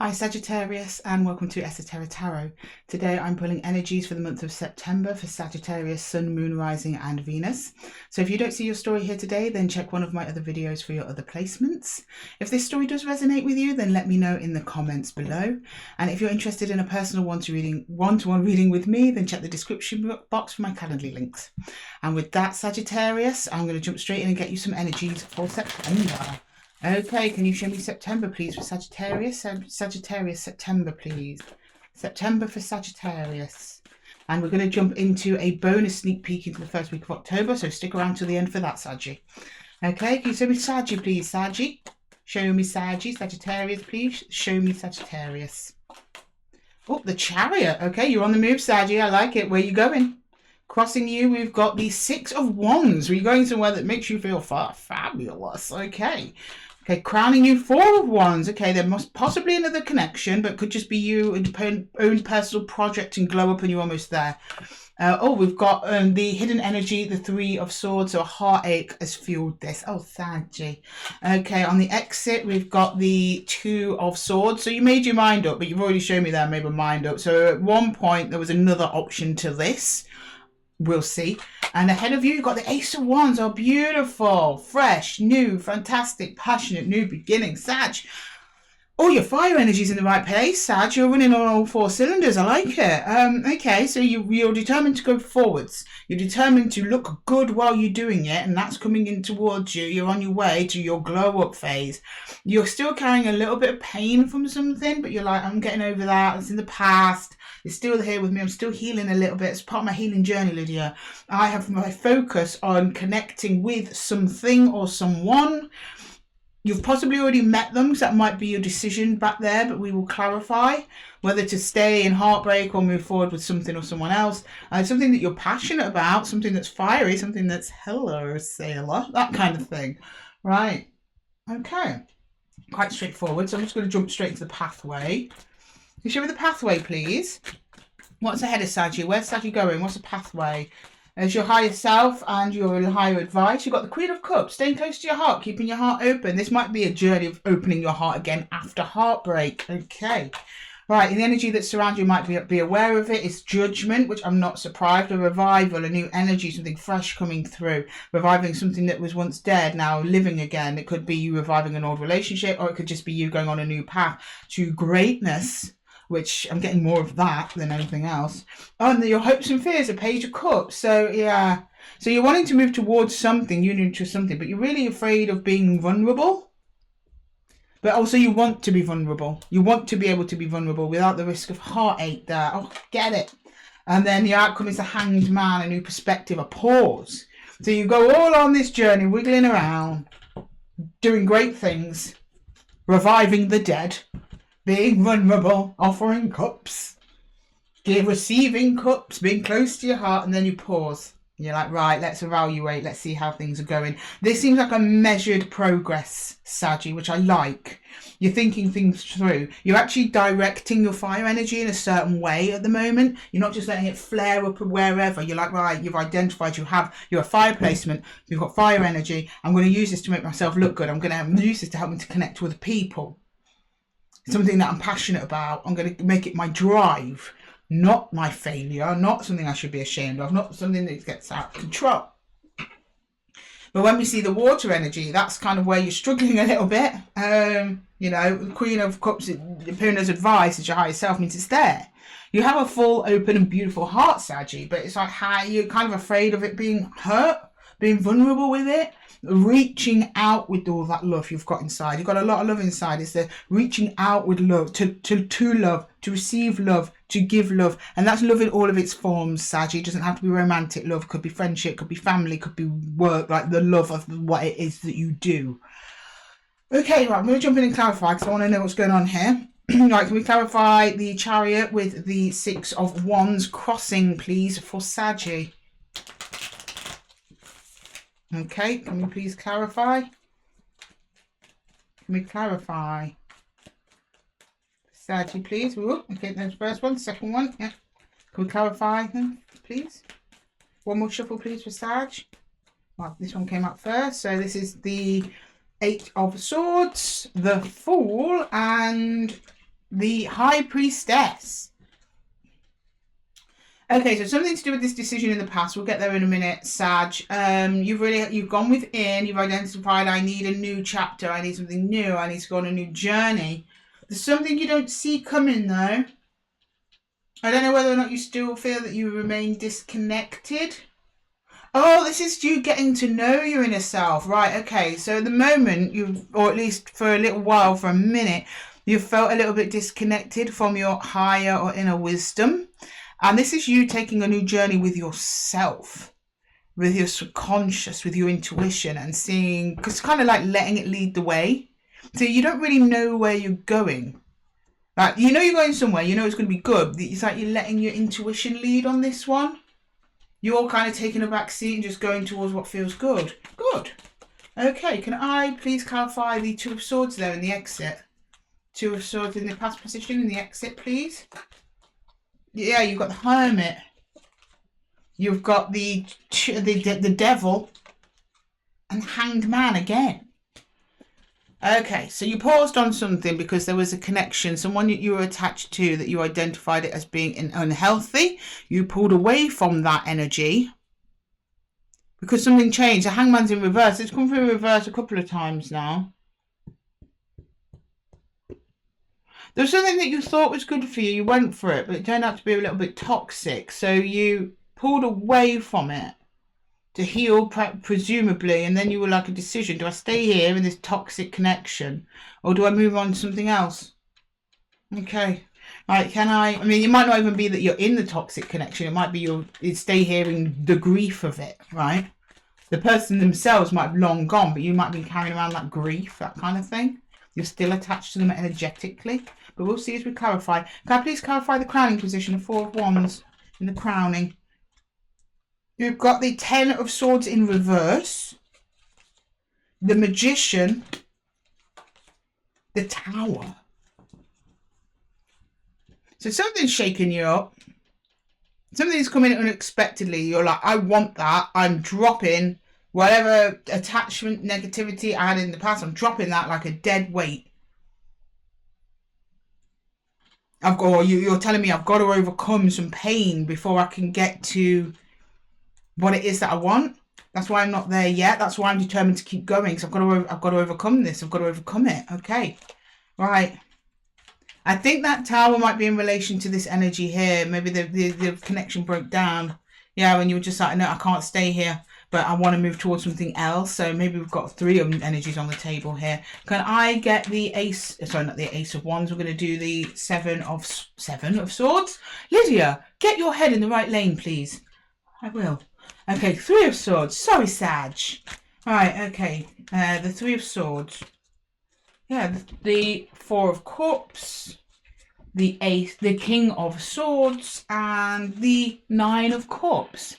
Hi Sagittarius and welcome to Esotera Tarot. Today I'm pulling energies for the month of September for Sagittarius, Sun, Moon, Rising and Venus. So if you don't see your story here today, then check one of my other videos for your other placements. If this story does resonate with you, then let me know in the comments below. And if you're interested in a personal one-to-one reading with me, then check the description box for my Calendly links. And with that, Sagittarius, I'm going to jump straight in and get you some energies for September. Okay, can you show me September, please, for Sagittarius? Sagittarius, September, please. September for Sagittarius. And we're going to jump into a bonus sneak peek into the first week of October, so stick around till the end for that, Saggy. Okay, can you show me Saggy, please, Saggy? Show me Saggy. Sagittarius, please. Show me Sagittarius. Oh, the Chariot. Okay, you're on the move, Saggy. I like it. Where are you going? Crossing you, we've got the Six of Wands. We're going somewhere that makes you feel fabulous. Okay. Okay, crowning you, Four of Wands. Okay, there must possibly another connection, but could just be you and your own personal project and glow up and you're almost there. We've got the hidden energy, the Three of Swords, so a heartache has fueled this. Oh, Saggy. Okay, on the exit, we've got the Two of Swords. So you made your mind up, but you've already shown me that I made my mind up. So at one point, there was another option to this. We'll see. And ahead of you, you've got the Ace of Wands. Oh, beautiful, fresh, new, fantastic, passionate, new beginning. Sag. Oh, your fire energy's in the right place, Sag. You're running on all four cylinders. I like it. Okay, so you're determined to go forwards. You're determined to look good while you're doing it, and that's coming in towards you. You're on your way to your glow-up phase. You're still carrying a little bit of pain from something, but you're like, I'm getting over that. It's in the past. It's still here with me. I'm still healing a little bit. It's part of my healing journey, Lydia. I have my focus on connecting with something or someone. You've possibly already met them, so that might be your decision back there, but we will clarify whether to stay in heartbreak or move forward with something or someone else. Something that you're passionate about, something that's fiery, something that's hello, sailor, that kind of thing. Right. Okay. Quite straightforward. So I'm just going to jump straight into the pathway. Can you show me the pathway, please? What's ahead of Saggy? Where's Saggy going? What's the pathway? As your higher self and your higher advice, you've got the Queen of Cups, staying close to your heart, keeping your heart open. This might be a journey of opening your heart again after heartbreak. Okay. Right, and the energy that surrounds you might be aware of it. It's judgment, which I'm not surprised. A revival, a new energy, something fresh coming through. Reviving something that was once dead, now living again. It could be you reviving an old relationship, or it could just be you going on a new path to greatness, which I'm getting more of that than anything else. Oh, and your hopes and fears, a Page of Cups. So, yeah. So you're wanting to move towards something, union to something, but you're really afraid of being vulnerable. But also you want to be vulnerable. You want to be able to be vulnerable without the risk of heartache there. Oh, get it. And then the outcome is a Hanged Man, a new perspective, a pause. So you go all on this journey, wiggling around, doing great things, reviving the dead, being vulnerable, offering cups, receiving cups, being close to your heart, and then you pause. You're like, right, let's evaluate, let's see how things are going. This seems like a measured progress, Saggy, which I like. You're thinking things through. You're actually directing your fire energy in a certain way at the moment. You're not just letting it flare up wherever. You're like, right, you've identified, you're a fire placement, you've got fire energy. I'm going to use this to make myself look good. I'm going to use this to help me to connect with people. Something that I'm passionate about. I'm going to make it my drive, not my failure, not something I should be ashamed of, not something that gets out of control. But when we see the water energy, that's kind of where you're struggling a little bit. You know, the Queen of Cups appearing as advice as your higher self means it's there. You have a full, open and beautiful heart, Saggy, but it's like how you're kind of afraid of it being hurt, being vulnerable with it. Reaching out with all that love you've got inside. You've got a lot of love inside. It's the reaching out with love, to love, to receive love, to give love. And that's love in all of its forms, Saggy. It doesn't have to be romantic love. It could be friendship, could be family, could be work, like the love of what it is that you do. Okay, right, I'm going to jump in and clarify because I want to know what's going on here. Right, can we clarify the Chariot with the Six of Wands crossing, please, for Saggy? Okay, can we please clarify? Can we clarify? Saggy, please. Ooh, okay, there's the first one. Second one. Yeah. Can we clarify them, please? One more shuffle, please, for Sag. Well, this one came up first. So this is the Eight of Swords, the Fool, and the High Priestess. Okay, so something to do with this decision in the past. We'll get there in a minute, Sag. You've gone within. You've identified, I need a new chapter. I need something new. I need to go on a new journey. There's something you don't see coming, though. I don't know whether or not you still feel that you remain disconnected. Oh, this is you getting to know your inner self. Right, okay. So at the moment, or at least for a little while, for a minute, you've felt a little bit disconnected from your higher or inner wisdom. And this is you taking a new journey with yourself, with your subconscious, with your intuition, and seeing, because it's kind of like letting it lead the way. So you don't really know where you're going. Like, you know you're going somewhere, you know it's going to be good. It's like you're letting your intuition lead on this one. You're kind of taking a back seat and just going towards what feels good. Good. Okay, can I please clarify the Two of Swords there in the exit? Two of Swords in the past position in the exit, please. Yeah, you've got the Hermit. You've got the Devil and Hanged Man again. Okay, so you paused on something because there was a connection, someone that you were attached to that you identified it as being unhealthy. You pulled away from that energy because something changed. The Hangman's in reverse. It's come through in reverse a couple of times now. There's something that you thought was good for you. You went for it, but it turned out to be a little bit toxic. So you pulled away from it to heal, presumably. And then you were like a decision. Do I stay here in this toxic connection? Or do I move on to something else? Okay. Right, I mean, it might not even be that you're in the toxic connection. It might be you stay here in the grief of it, right? The person themselves might have long gone, but you might be carrying around that grief, that kind of thing. You're still attached to them energetically. But we'll see as we clarify. Can I please clarify the crowning position of Four of Wands in the crowning? You've got the Ten of Swords in reverse. The Magician. The Tower. So something's shaking you up. Something's coming unexpectedly. You're like, I want that. I'm dropping whatever attachment, negativity I had in the past. I'm dropping that like a dead weight. You're telling me I've got to overcome some pain before I can get to what it is that I want. That's why I'm not there yet. That's why I'm determined to keep going. So I've got to overcome this. I've got to overcome it. Okay, right. I think that Tower might be in relation to this energy here. Maybe the connection broke down. Yeah, when you were just like, no, I can't stay here, but I want to move towards something else. So maybe we've got three energies on the table here. Can I get the Ace? Sorry, not the Ace of Wands. We're going to do the Seven of Swords. Lydia, get your head in the right lane, please. I will. Okay, Three of Swords. Sorry, Sag. Right, okay. The Three of Swords. Yeah, the Four of Cups, the Ace, the King of Swords, and the Nine of Cups.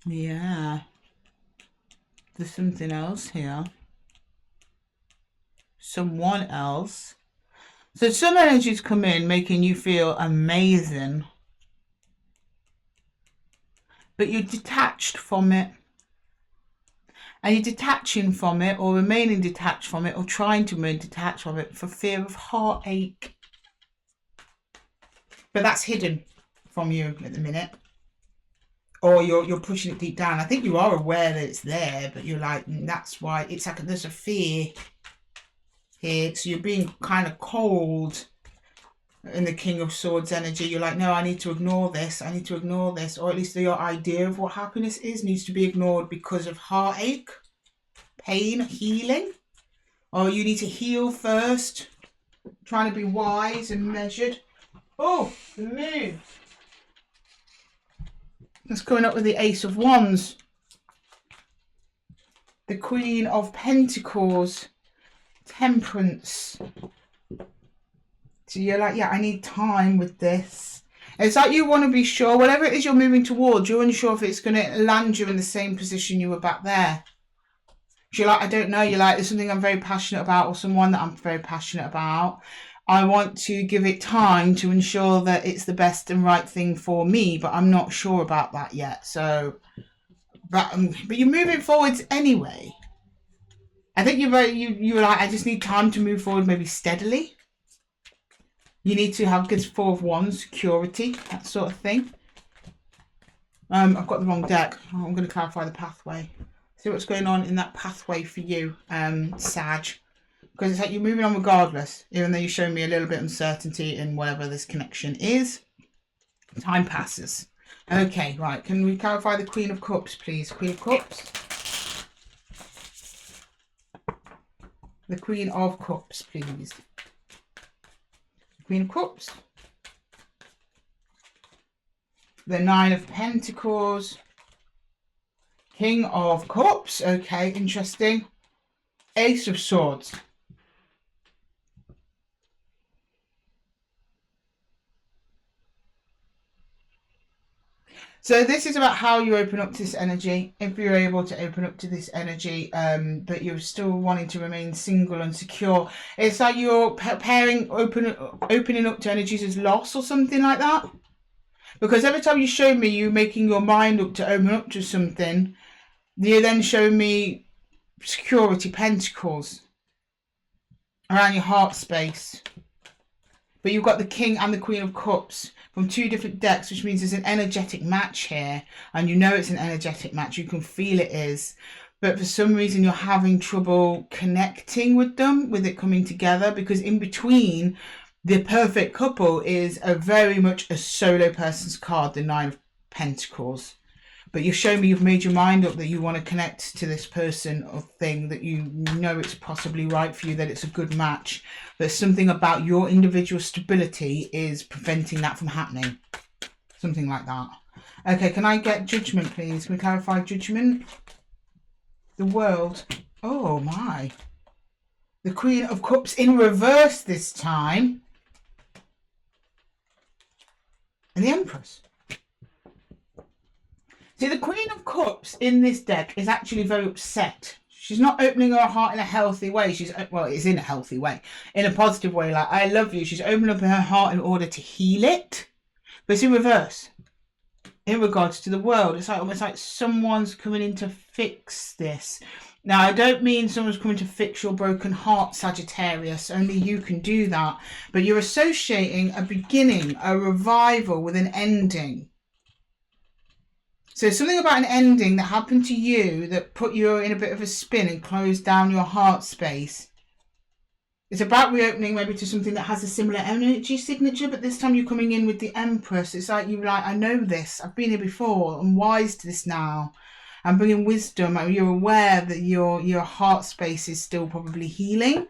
Yeah. There's something else here. Someone else. So some energies come in making you feel amazing. But you're detached from it. And you're detaching from it, or remaining detached from it, or trying to remain detached from it for fear of heartache. But that's hidden from you at the minute. Or you're pushing it deep down. I think you are aware that it's there, but you're like, that's why it's like there's a fear here. So you're being kind of cold in the King of Swords energy. You're like, no, I need to ignore this. I need to ignore this. Or at least your idea of what happiness is needs to be ignored because of heartache, pain, healing. Or you need to heal first. Trying to be wise and measured. Oh, the moon. That's coming up with the Ace of Wands. The Queen of Pentacles. Temperance. So you're like, yeah, I need time with this. It's like you want to be sure, whatever it is you're moving towards, you're unsure if it's going to land you in the same position you were back there. So you're like, I don't know. You're like, there's something I'm very passionate about, or someone that I'm very passionate about. I want to give it time to ensure that it's the best and right thing for me, but I'm not sure about that yet. So, but you're moving forwards anyway. I think you're very, you were like, I just need time to move forward, maybe steadily. You need to have good 4 of Wands, security, that sort of thing. I've got the wrong deck. I'm going to clarify the pathway. See what's going on in that pathway for you, Sag. Because it's like you're moving on regardless, even though you show me a little bit of uncertainty in whatever this connection is. Time passes. Okay, right. Can we clarify the Queen of Cups, please? Queen of Cups. The Queen of Cups, please. Queen of Cups. The 9 of Pentacles. King of Cups. Okay, interesting. Ace of Swords. So this is about how you open up to this energy. If you're able to open up to this energy, but you're still wanting to remain single and secure. It's like you're opening up to energies as loss or something like that. Because every time you show me you making your mind up to open up to something, you then show me security, pentacles around your heart space. But you've got the King and the Queen of Cups from 2 different decks, which means there's an energetic match here. And you know it's an energetic match. You can feel it is. But for some reason, you're having trouble connecting with them, with it coming together. Because in between, the perfect couple is very much a solo person's card, the 9 of Pentacles. But you're showing me you've made your mind up that you want to connect to this person or thing, that you know it's possibly right for you, that it's a good match. But something about your individual stability is preventing that from happening. Something like that. Okay, can I get Judgment, please? Can we clarify Judgment? The World. Oh, my. The Queen of Cups in reverse this time. And the Empress. See, the Queen of Cups in this deck is actually very upset. She's not opening her heart in a healthy way. Well, it's in a healthy way. In a positive way, like, I love you. She's opening up her heart in order to heal it. But it's in reverse. In regards to the world. It's like almost like someone's coming in to fix this. Now, I don't mean someone's coming to fix your broken heart, Sagittarius. Only you can do that. But you're associating a beginning, a revival with an ending. So something about an ending that happened to you that put you in a bit of a spin and closed down your heart space. It's about reopening maybe to something that has a similar energy signature, but this time you're coming in with the Empress. It's like you're like, I know this. I've been here before. I'm wise to this now. I'm bringing wisdom. You're aware that your heart space is still probably healing.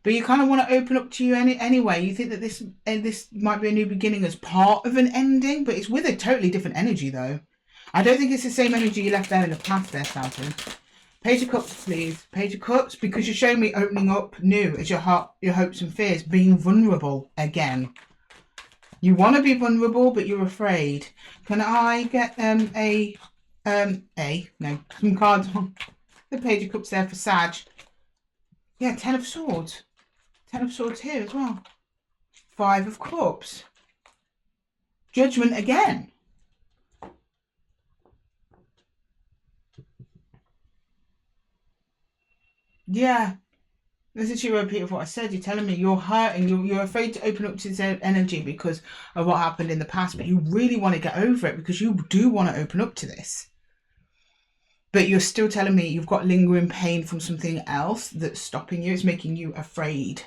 But you kind of want to open up to you anyway. You think that this might be a new beginning as part of an ending, but it's with a totally different energy, though. I don't think it's the same energy you left there in the past there, Falcon. Page of Cups, please. Page of Cups, because you're showing me opening up new as your heart, your hopes and fears, being vulnerable again. You want to be vulnerable, but you're afraid. Can I get some cards on the Page of Cups there for Sag? Yeah, 10 of Swords. 10 of Swords here as well. 5 of Cups. Judgment again. Yeah. This is your repeat of what I said. You're telling me you're hurting. You're afraid to open up to this energy because of what happened in the past. But you really want to get over it because you do want to open up to this. But you're still telling me you've got lingering pain from something else that's stopping you. It's making you afraid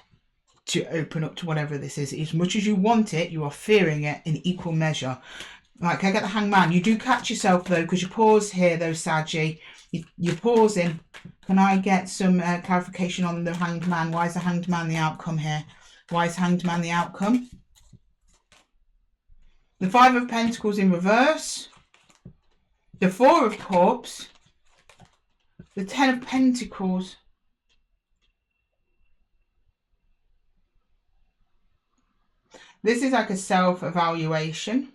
to open up to whatever this is. As much as you want it, you are fearing it in equal measure. Right, can I get the Hangman? You do catch yourself, though, because you pause here, though, Saggy. You're pausing. Can I get some clarification on the Hanged Man? Why is the Hanged Man the outcome here? Why is Hanged Man the outcome? The 5 of Pentacles in reverse. The 4 of Cups. The 10 of Pentacles. This is like a self-evaluation.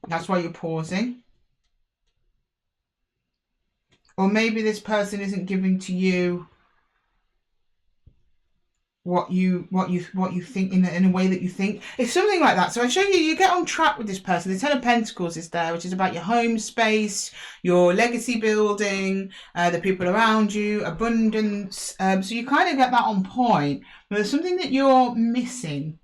That's why you're pausing. Or maybe this person isn't giving to you what you think in a way that you think. It's something like that. So I show you, you get on track with this person. The Ten of Pentacles is there, which is about your home space, your legacy building, the people around you, abundance. So you kind of get that on point. But there's something that you're missing.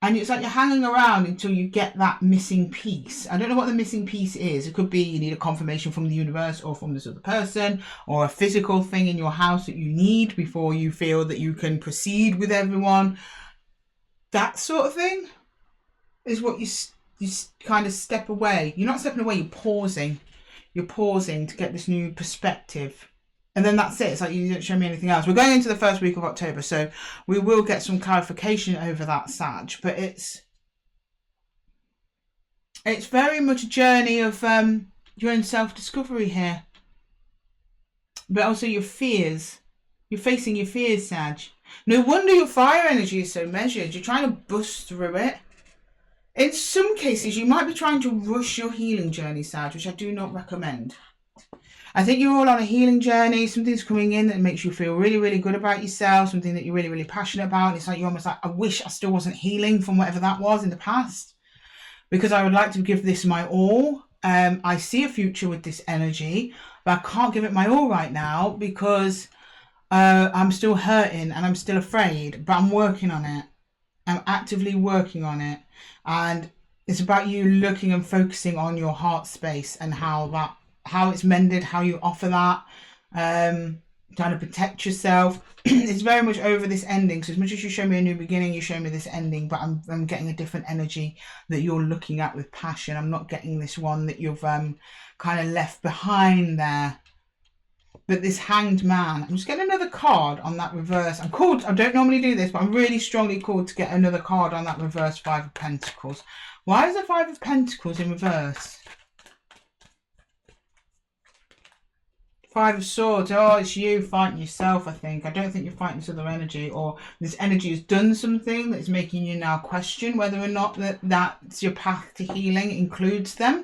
And it's like you're hanging around until you get that missing piece. I don't know what the missing piece is. It could be you need a confirmation from the universe or from this other person, or a physical thing in your house that you need before you feel that you can proceed with everyone. That sort of thing is what you kind of step away. You're not stepping away, you're pausing. You're pausing to get this new perspective. And then that's it. It's like you don't show me anything else. We're going into the first week of October, so we will get some clarification over that, Sag. But it's very much a journey of your own self-discovery here. But also your fears. You're facing your fears, Sag. No wonder your fire energy is so measured. You're trying to bust through it. In some cases, you might be trying to rush your healing journey, Sag, which I do not recommend. I think you're all on a healing journey. Something's coming in that makes you feel really, really good about yourself. Something that you're really, really passionate about. And it's like you're almost like, I wish I still wasn't healing from whatever that was in the past, because I would like to give this my all. I see a future with this energy, but I can't give it my all right now because I'm still hurting and I'm still afraid. But I'm working on it. I'm actively working on it. And it's about you looking and focusing on your heart space and how it's mended, how you offer that, trying to protect yourself. It's very much over this ending. So as much as you show me a new beginning, you show me this ending, but I'm getting a different energy that you're looking at with passion. I'm not getting this one that you've kind of left behind there. But this Hanged Man, I'm just getting another card on that reverse. I don't normally do this, but I'm really strongly called to get another card on that reverse Five of Pentacles. Why is the Five of Pentacles in reverse? Five of Swords. Oh, it's you fighting yourself, I think. I don't think you're fighting this other energy, or this energy has done something that's making you now question whether or not that's your path to healing includes them.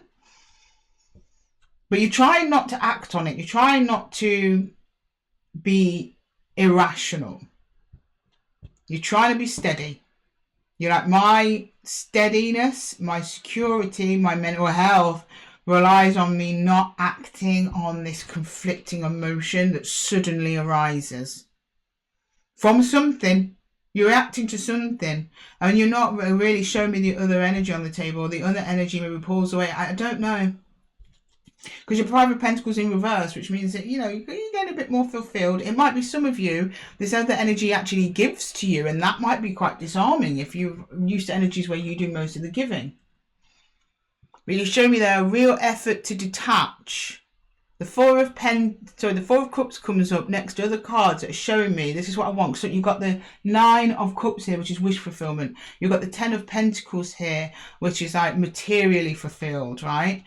But you're trying not to act on it. You're trying not to be irrational. You're trying to be steady. You're like, my steadiness, my security, my mental health relies on me not acting on this conflicting emotion that suddenly arises from something. You're reacting to something, and you're not really showing me the other energy on the table. The other energy maybe pulls away. I don't know, because your Five of Pentacles in reverse, which means that you're getting a bit more fulfilled. It might be some of you this other energy actually gives to you, and that might be quite disarming if you're used to energies where you do most of the giving. But you show me there a real effort to detach. The Four of Cups comes up next to other cards that are showing me this is what I want. So you've got the Nine of Cups here, which is wish fulfillment. You've got the Ten of Pentacles here, which is like materially fulfilled, right?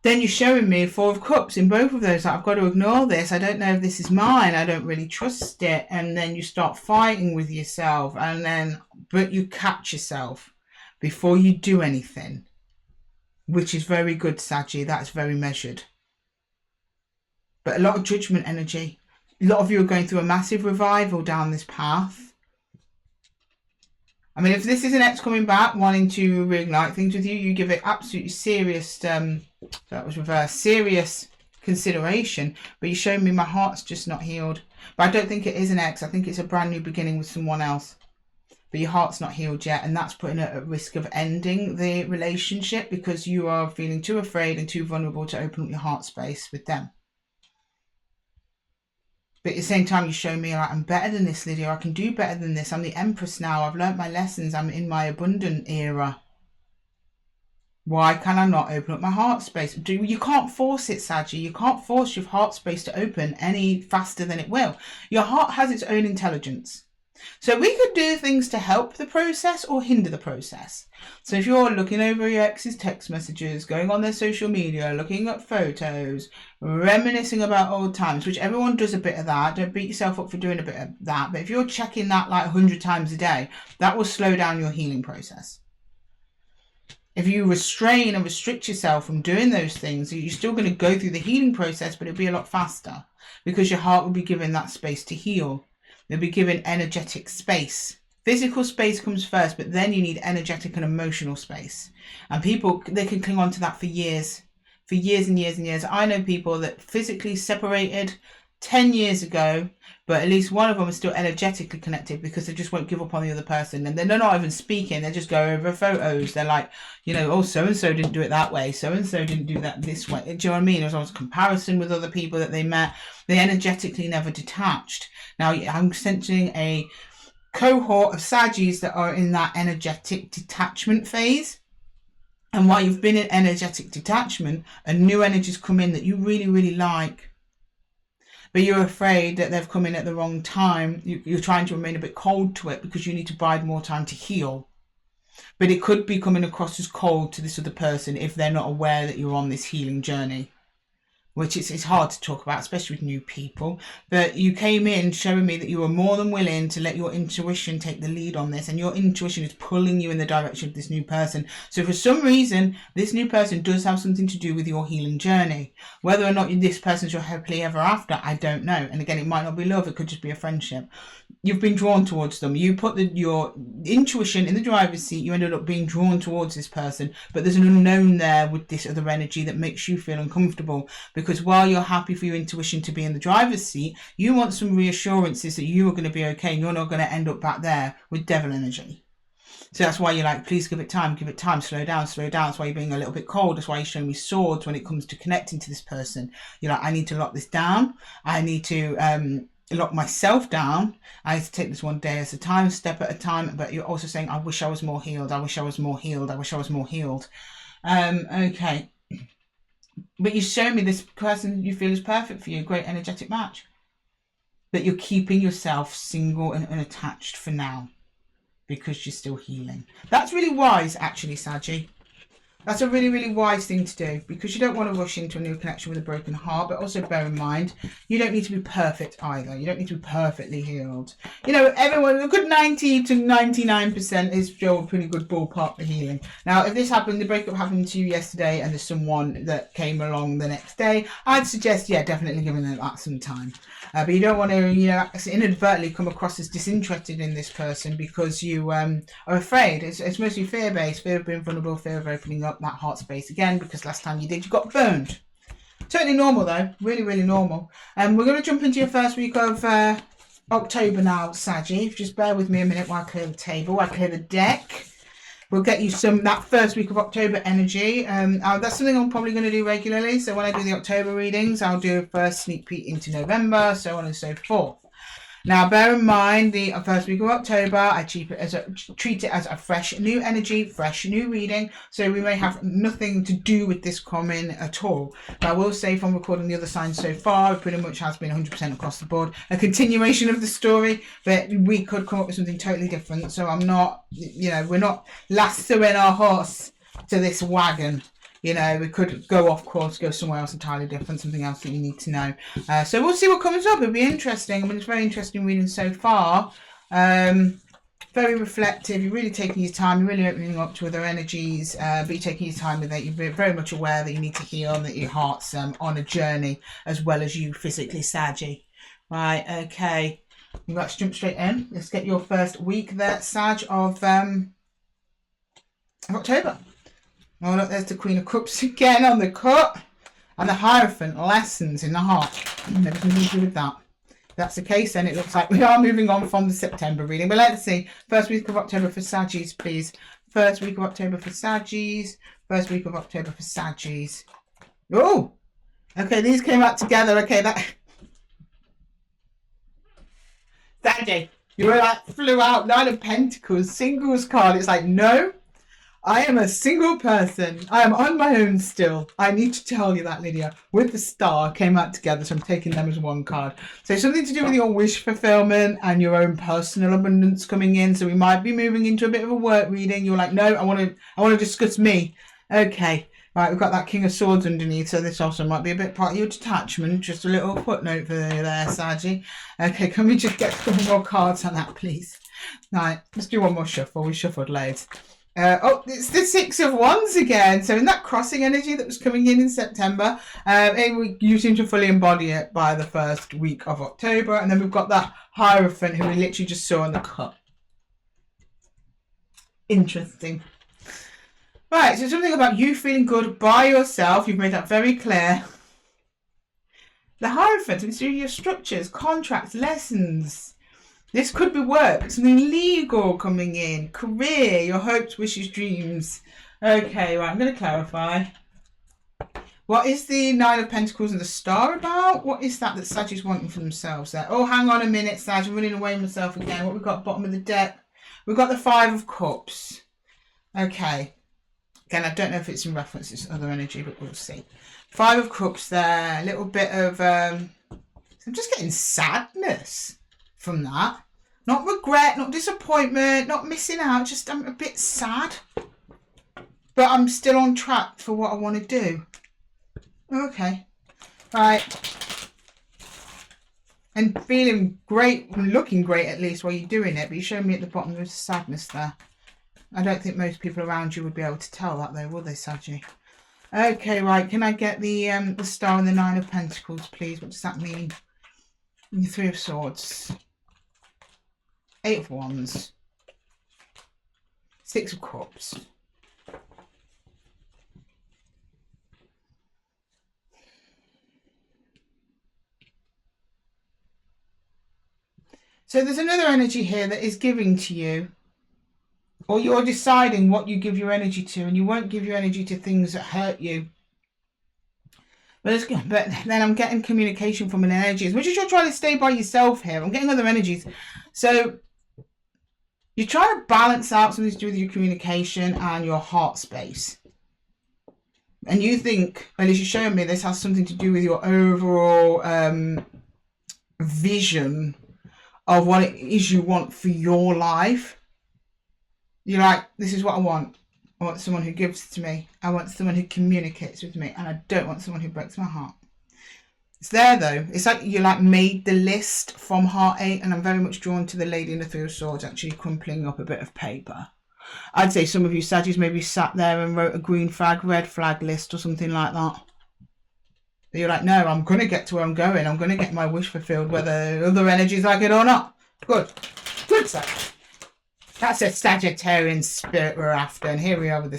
Then you're showing me Four of Cups in both of those. Like, I've got to ignore this. I don't know if this is mine. I don't really trust it. And then you start fighting with yourself, but you catch yourself before you do anything. Which is very good, Saggy. That's very measured. But a lot of judgment energy. A lot of you are going through a massive revival down this path. I mean, if this is an ex coming back, wanting to reignite things with you, you give it absolutely serious, that was reversed, serious consideration. But you're showing me my heart's just not healed. But I don't think it is an ex. I think it's a brand new beginning with someone else. But your heart's not healed yet, and that's putting it at risk of ending the relationship because you are feeling too afraid and too vulnerable to open up your heart space with them. But at the same time, you show me like, I'm better than this, Lydia. I can do better than this. I'm the Empress now. I've learnt my lessons. I'm in my abundant era. Why can I not open up my heart space? You can't force it, Saggy. You can't force your heart space to open any faster than it will. Your heart has its own intelligence. So we could do things to help the process or hinder the process. So if you're looking over your ex's text messages, going on their social media, looking at photos, reminiscing about old times, which everyone does a bit of that. Don't beat yourself up for doing a bit of that. But if you're checking that like 100 times a day, that will slow down your healing process. If you restrain and restrict yourself from doing those things, you're still going to go through the healing process, but it'll be a lot faster because your heart will be given that space to heal. They'll be given energetic space. Physical space comes first, but then you need energetic and emotional space. And people, they can cling on to that for years and years and years. I know people that physically separated 10 years ago, but at least one of them is still energetically connected because they just won't give up on the other person. And they're not even speaking, they just go over photos. They're like, you know, oh, so-and-so didn't do it that way, so-and-so didn't do that this way. Do you know what I mean? There's always comparison with other people that they met. They energetically never detached. Now, I'm sensing a cohort of Saggies that are in that energetic detachment phase. And while you've been in energetic detachment, a new energies come in that you really, really like. But you're afraid that they've come in at the wrong time. You're trying to remain a bit cold to it because you need to bide more time to heal. But it could be coming across as cold to this other person if they're not aware that you're on this healing journey, which it's hard to talk about, especially with new people. But you came in showing me that you were more than willing to let your intuition take the lead on this, and your intuition is pulling you in the direction of this new person. So for some reason, this new person does have something to do with your healing journey. Whether or not this person's your happily ever after, I don't know. And again, it might not be love, it could just be a friendship. You've been drawn towards them. You put your intuition in the driver's seat. You ended up being drawn towards this person, but there's an unknown there with this other energy that makes you feel uncomfortable, because while you're happy for your intuition to be in the driver's seat, you want some reassurances that you are going to be okay and you're not going to end up back there with devil energy. So that's why you're like, please give it time, slow down. That's why you're being a little bit cold. That's why you're showing me swords when it comes to connecting to this person. You're like, I need to lock this down. I need to lock myself down. I need to take this one day at a time, step at a time. But you're also saying, I wish I was more healed. I wish I was more healed. I wish I was more healed. Okay. But you show me this person you feel is perfect for you, great energetic match. But you're keeping yourself single and unattached for now because you're still healing. That's really wise, actually, Saggy. That's a really, really wise thing to do, because you don't want to rush into a new connection with a broken heart. But also bear in mind, you don't need to be perfect either. You don't need to be perfectly healed. You know, everyone, a good 90 to 99% is still a pretty good ballpark for healing. Now, if this happened, the breakup happened to you yesterday and there's someone that came along the next day, I'd suggest, yeah, definitely giving that some time. But you don't want to, you know, inadvertently come across as disinterested in this person because you are afraid. It's mostly fear-based, fear of being vulnerable, fear of opening up that heart space again, because last time you did, you got burned. Totally normal though, really, really normal. And we're going to jump into your first week of October now, Saggy. Just bear with me a minute while I clear the table, while I clear the deck. We'll get you that first week of October energy. That's something I'm probably going to do regularly. So when I do the October readings, I'll do a first sneak peek into November, so on and so forth. Now, bear in mind, the first week of October, I treat it as a fresh new energy, fresh new reading. So we may have nothing to do with this comment at all. But I will say, from recording the other signs so far, it pretty much has been 100% across the board. A continuation of the story, but we could come up with something totally different. So I'm not, you know, we're not lassoing our horse to this wagon. You know, we could go off course, go somewhere else entirely different, something else that you need to know. So we'll see what comes up. It'll be interesting. I mean, it's very interesting reading so far. Very reflective. You're really taking your time. You're really opening up to other energies, but you're taking your time with it. You're very much aware that you need to heal and that your heart's on a journey as well as you physically, Saggy. Right, okay. Let's jump straight in. Let's get your first week there, Sag, of October. Oh, look, there's the Queen of Cups again on the cut. And the Hierophant, lessons in the heart. Everything to do with that. If that's the case, then it looks like we are moving on from the September reading. But let's see. First week of October for Saggies, please. First week of October for Saggies. First week of October for Saggies. Oh! Okay, these came out together. Okay, that... Saggy, you were like, flew out. Nine of Pentacles, singles card. It's like, no. I am a single person. I am on my own still. I need to tell you that, Lydia. With the Star came out together, so I'm taking them as one card. So something to do with your wish fulfillment and your own personal abundance coming in. So we might be moving into a bit of a work reading. You're like, no, I want to discuss me. Okay. Right, we've got that King of Swords underneath, so this also might be a bit part of your detachment. Just a little footnote for you there, Saggy. Okay, can we just get some more cards on that, please? Right, let's do one more shuffle. We shuffled loads. Oh, it's the Six of Wands again. So in that crossing energy that was coming in September, you seem to fully embody it by the first week of October. And then we've got that Hierophant who we literally just saw in the cup. Interesting. Right, so something about you feeling good by yourself. You've made that very clear. The Hierophant, it's through your structures, contracts, lessons. This could be work, something legal coming in, career, your hopes, wishes, dreams. Okay, right, I'm going to clarify. What is the Nine of Pentacles and the Star about? What is that Sag is wanting for themselves there? Oh, hang on a minute, Sag, I'm running away myself again. What we've got bottom of the deck? We've got the Five of Cups. Okay. Again, I don't know if it's in reference to this other energy, but we'll see. Five of Cups there. A little bit of... I'm just getting sadness from that. Not regret, not disappointment, not missing out. Just I'm a bit sad. But I'm still on track for what I want to do. Okay. Right. And feeling great, looking great at least while you're doing it. But you showed me at the bottom there's sadness there. I don't think most people around you would be able to tell that though, will they, Saggy? Okay, right. Can I get the Star and the Nine of Pentacles, please? What does that mean? And the Three of Swords. Eight of Wands. Six of Cups. So there's another energy here that is giving to you. Or you're deciding what you give your energy to, and you won't give your energy to things that hurt you. But then I'm getting communication from an energy. As much as you're trying to stay by yourself here, I'm getting other energies. So you're trying to balance out something to do with your communication and your heart space. And you think, well, as you're showing me, this has something to do with your overall vision of what it is you want for your life. You're like, this is what I want. I want someone who gives to me. I want someone who communicates with me. And I don't want someone who breaks my heart. It's there though. It's like you made the list from Heart 8, and I'm very much drawn to the Lady in the Three of Swords actually crumpling up a bit of paper. I'd say some of you Saggies maybe sat there and wrote a green flag, red flag list or something like that. But you're like, no, I'm going to get to where I'm going. I'm going to get my wish fulfilled, whether other energies like it or not. Good. Good, Sag. That's a Sagittarian spirit we're after. And here we are with the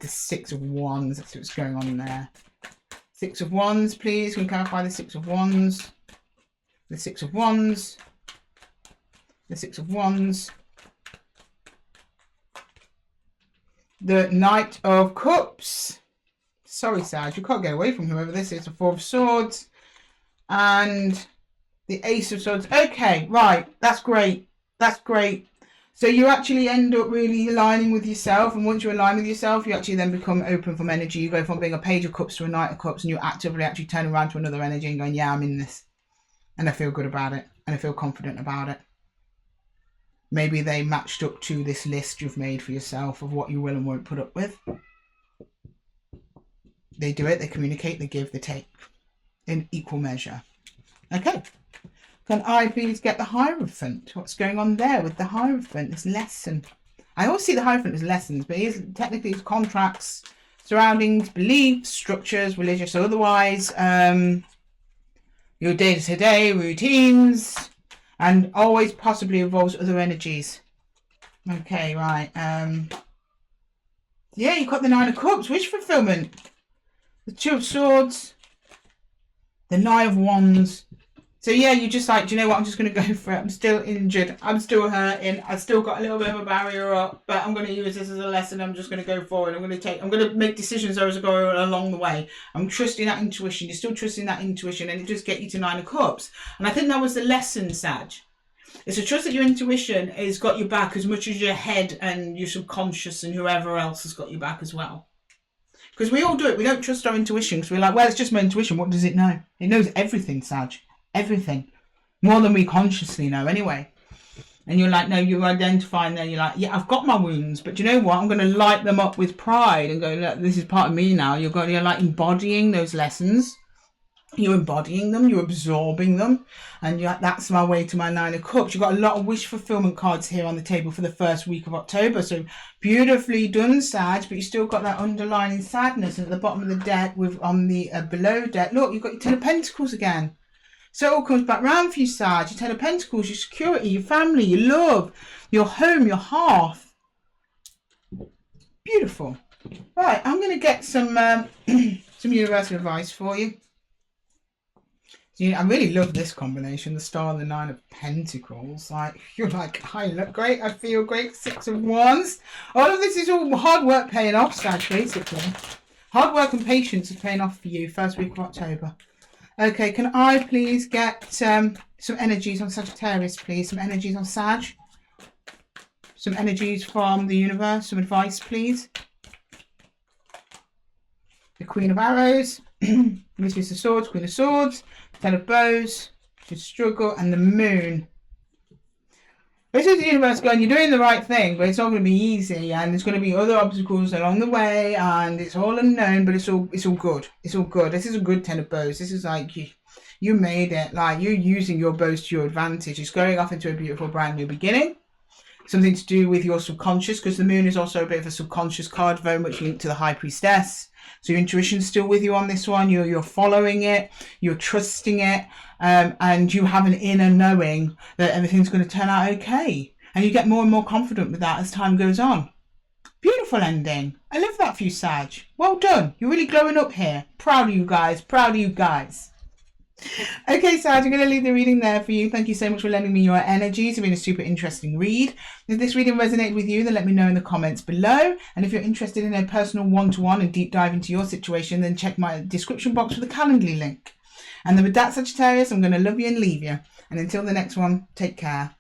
Six of Wands. That's what's going on there. Six of Wands, please. Can you clarify the Six of Wands? The Six of Wands. The Six of Wands. The Knight of Cups. Sorry, Sag, you can't get away from whoever this is. The Four of Swords. And the Ace of Swords. Okay, right. That's great. That's great. So you actually end up really aligning with yourself. And once you align with yourself, you actually then become open from energy. You go from being a Page of Cups to a Knight of Cups. And you actively actually turn around to another energy and going, yeah, I'm in this. And I feel good about it. And I feel confident about it. Maybe they matched up to this list you've made for yourself of what you will and won't put up with. They do it, they communicate, they give, they take in equal measure. Okay. Can I please get the Hierophant? What's going on there with the Hierophant? This lesson. I always see the Hierophant as lessons, but technically it's contracts, surroundings, beliefs, structures, religious or otherwise, your day-to-day routines, and always possibly involves other energies. Okay, right. Yeah, you've got the Nine of Cups, wish fulfillment. The Two of Swords. The Nine of Wands. So yeah, you're just like, do you know what? I'm just going to go for it. I'm still injured. I'm still hurting. I've still got a little bit of a barrier up, but I'm going to use this as a lesson. I'm just going to go forward. I'm going to make decisions as I go along the way. I'm trusting that intuition. You're still trusting that intuition, and it does get you to Nine of Cups. And I think that was the lesson, Sag. It's a trust that your intuition has got your back as much as your head and your subconscious and whoever else has got your back as well. Because we all do it. We don't trust our intuition because we're like, well, it's just my intuition. What does it know? It knows everything, Sag. Everything. More than we consciously know anyway. And you're like, no, you're identifying there. You're like, yeah, I've got my wounds, but do you know what? I'm going to light them up with pride and go, look, this is part of me now. You're like embodying those lessons. You're embodying them, you're absorbing them, and that's my way to my 9 of Cups. You've got a lot of wish fulfillment cards here on the table for the first week of October. So beautifully done, Sag, but you still got that underlying sadness. And at the bottom of the deck, on the below deck, look, you've got your 10 of Pentacles again. So it all comes back round for you, Sag. Your 10 of Pentacles, your security, your family, your love, your home, your hearth. Beautiful. Right, I'm going to get some some universal advice for you. I really love this combination, the Star and the 9 of Pentacles. Like, you're like, I look great, I feel great, 6 of Wands. All of this is all hard work paying off, Sag, basically. Hard work and patience is paying off for you, first week of October. Okay, can I please get some energies on Sagittarius, please? Some energies on Sag. Some energies from the universe, some advice, please. The Queen of Arrows, Mistress of Swords, Queen of Swords, 10 of Bows, your struggle, and the Moon. This is the universe going, you're doing the right thing, but it's not going to be easy, and there's going to be other obstacles along the way, and it's all unknown, but it's all good. It's all good. This is a good 10 of Bows. This is like you made it. Like, you're using your bows to your advantage. It's going off into a beautiful brand new beginning. Something to do with your subconscious, because the Moon is also a bit of a subconscious card, very much linked to the High Priestess. So your intuition's still with you on this one. You're following it, you're trusting it, and you have an inner knowing that everything's going to turn out okay. And you get more and more confident with that as time goes on. Beautiful ending. I love that for you, Sag. Well done. You're really glowing up here. Proud of you guys. Proud of you guys. Okay, Sag, I'm going to leave the reading there for you. Thank you so much for lending me your energies. It's been a super interesting read. If this reading resonated with you, then let me know in the comments below. And if you're interested in a personal one-to-one and deep dive into your situation, then check my description box for the Calendly link. And then with that, Sagittarius, I'm going to love you and leave you. And until the next one, take care.